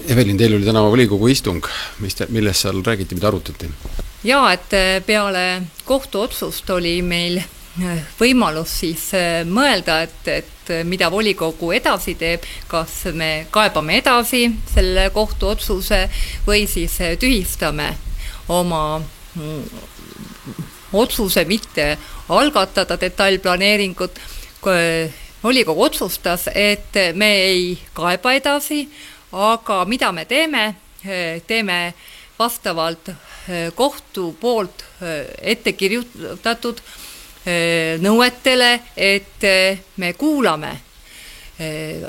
Evelin, teil oli täna volikogu istung, millest seal räägiti, mida arutati? Ja, et peale kohtuotsust oli meil võimalus siis mõelda, et mida volikogu edasi teeb, kas me kaebame edasi selle kohtuotsuse või siis tühistame oma otsuse mitte algatada detailplaneeringut. Volikogu otsustas, et me ei kaeba edasi, aga mida me teeme? Teeme vastavalt kohtu poolt ette kirjutatud nõuetele, et me kuulame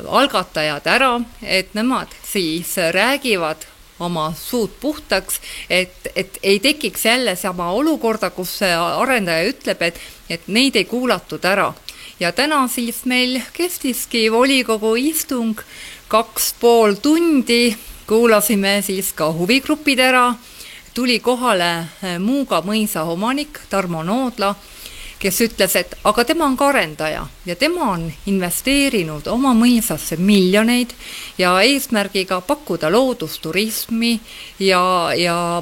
algatajad ära, et nemad siis räägivad oma suud puhtaks, et ei tekiks jälle sama olukorda, kus arendaja ütleb, et neid ei kuulatud ära. Ja täna siis meil kestiski volikogu istung 2,5 tundi, kuulasime siis ka huvigrupid ära, tuli kohale Muuga mõisa omanik Tarmo Noodla, kes ütles, et aga tema on ka arendaja ja tema on investeerinud oma mõisasse miljoneid ja eesmärgiga pakkuda loodusturismi ja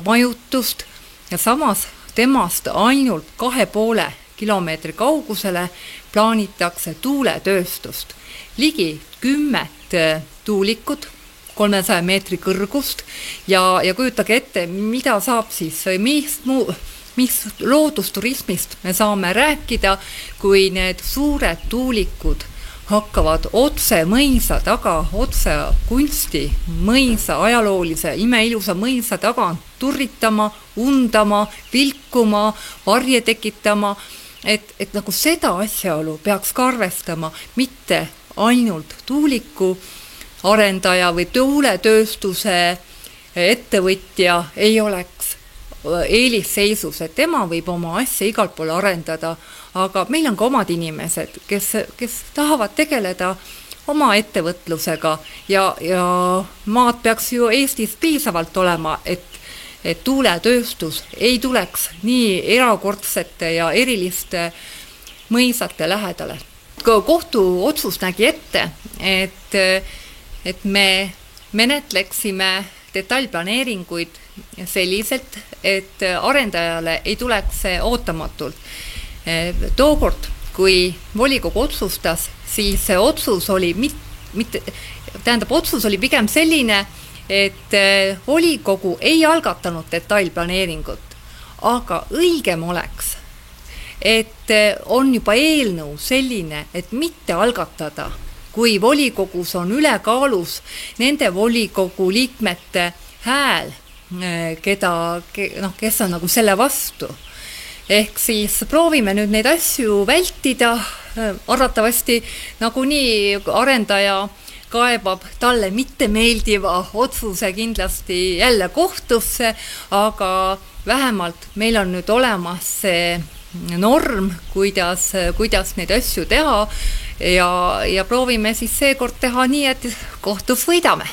majutust ja samas temast ainult 2,5 kilomeetri kaugusele plaanitakse tuuletööstust. Ligi 10 tuulikut 300 meetri kõrgust ja kujutage ette, mida saab siis, mis loodusturismist me saame rääkida, kui need suured tuulikud hakkavad otse mõisa taga, otse kunsti mõisa, ajaloolise, imeilusa mõisa taga turritama, undama, vilkuma, varje tekitama, et nagu seda asjaolu peaks ka arvestama, mitte ainult tuuliku arendaja või tuuletööstuse ettevõtja ei oleks eelisseisus, et tema võib oma asja igal pool arendada, aga meil on ka omad inimesed, kes tahavad tegeleda oma ettevõtlusega ja maad peaks ju Eestis piisavalt olema, et tuuletööstus ei tuleks nii erakordsete ja eriliste mõisate lähedale. Kohtu otsus nägi ette, et me menetleksime detailplaneeringuid selliselt, et arendajale ei tuleks ootamatult. Tookord, kui volikogu otsustas, siis see otsus oli otsus oli pigem selline, et volikogu ei algatanud detailplaneeringut, aga õigem oleks, et on juba eelnõu selline, et mitte algatada, kui volikogus on ülekaalus nende volikogu liikmete hääl, kes on nagu selle vastu. Ehk siis proovime nüüd neid asju vältida, arvatavasti nagunii arendaja kaebab talle mitte meeldiva otsuse kindlasti jälle kohtusse, aga vähemalt meil on nüüd olemas see norm, kuidas neid asju teha ja proovime siis seekord teha nii, et kohtus võidame.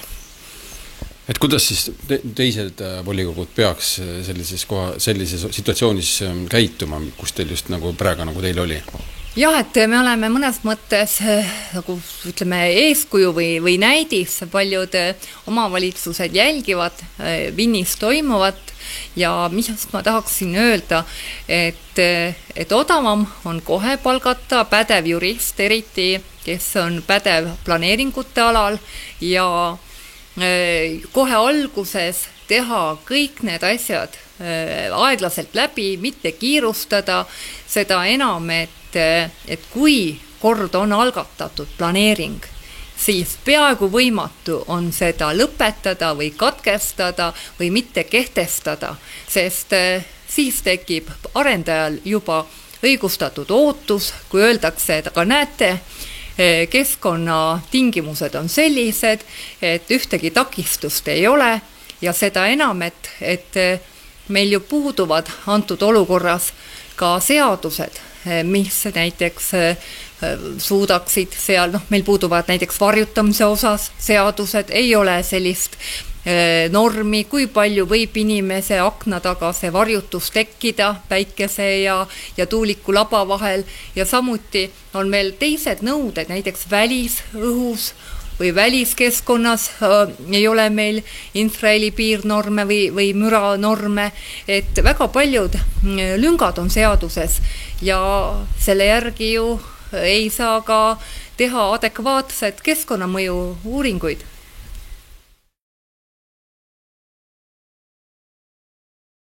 Et kuidas siis teised volikogud peaks sellises situatsioonis käituma, kus teil just nagu praegu nagu teil oli? Jah, et me oleme mõnes mõttes nagu ütleme eeskuju või näidis, paljud omavalitsused jälgivad Vinnis toimuvat ja mis ma tahaksin öelda, et odavam on kohe palgata pädev jurist, eriti kes on pädev planeeringute alal ja kohe alguses teha kõik need asjad aeglaselt läbi, mitte kiirustada, seda enam, et kui kord on algatatud planeering, siis peaaegu võimatu on seda lõpetada või katkestada või mitte kehtestada, sest siis tekib arendajal juba õigustatud ootus, kui öeldakse, et aga näete, keskkonnatingimused on sellised, et ühtegi takistust ei ole ja seda enam, et meil ju puuduvad antud olukorras ka seadused, mis näiteks suudaksid seal, meil puuduvad näiteks varjutamise osas seadused, ei ole sellist normi, kui palju võib inimese akna taga see varjutus tekkida päikese ja tuuliku laba vahel ja samuti on meil teised nõuded, näiteks välisõhus või väliskeskkonnas ei ole meil infraheli piirnorme või müranorme, et väga paljud lüngad on seaduses ja selle järgi ju ei saa ka teha adekvaatset keskkonnamõju uuringuid.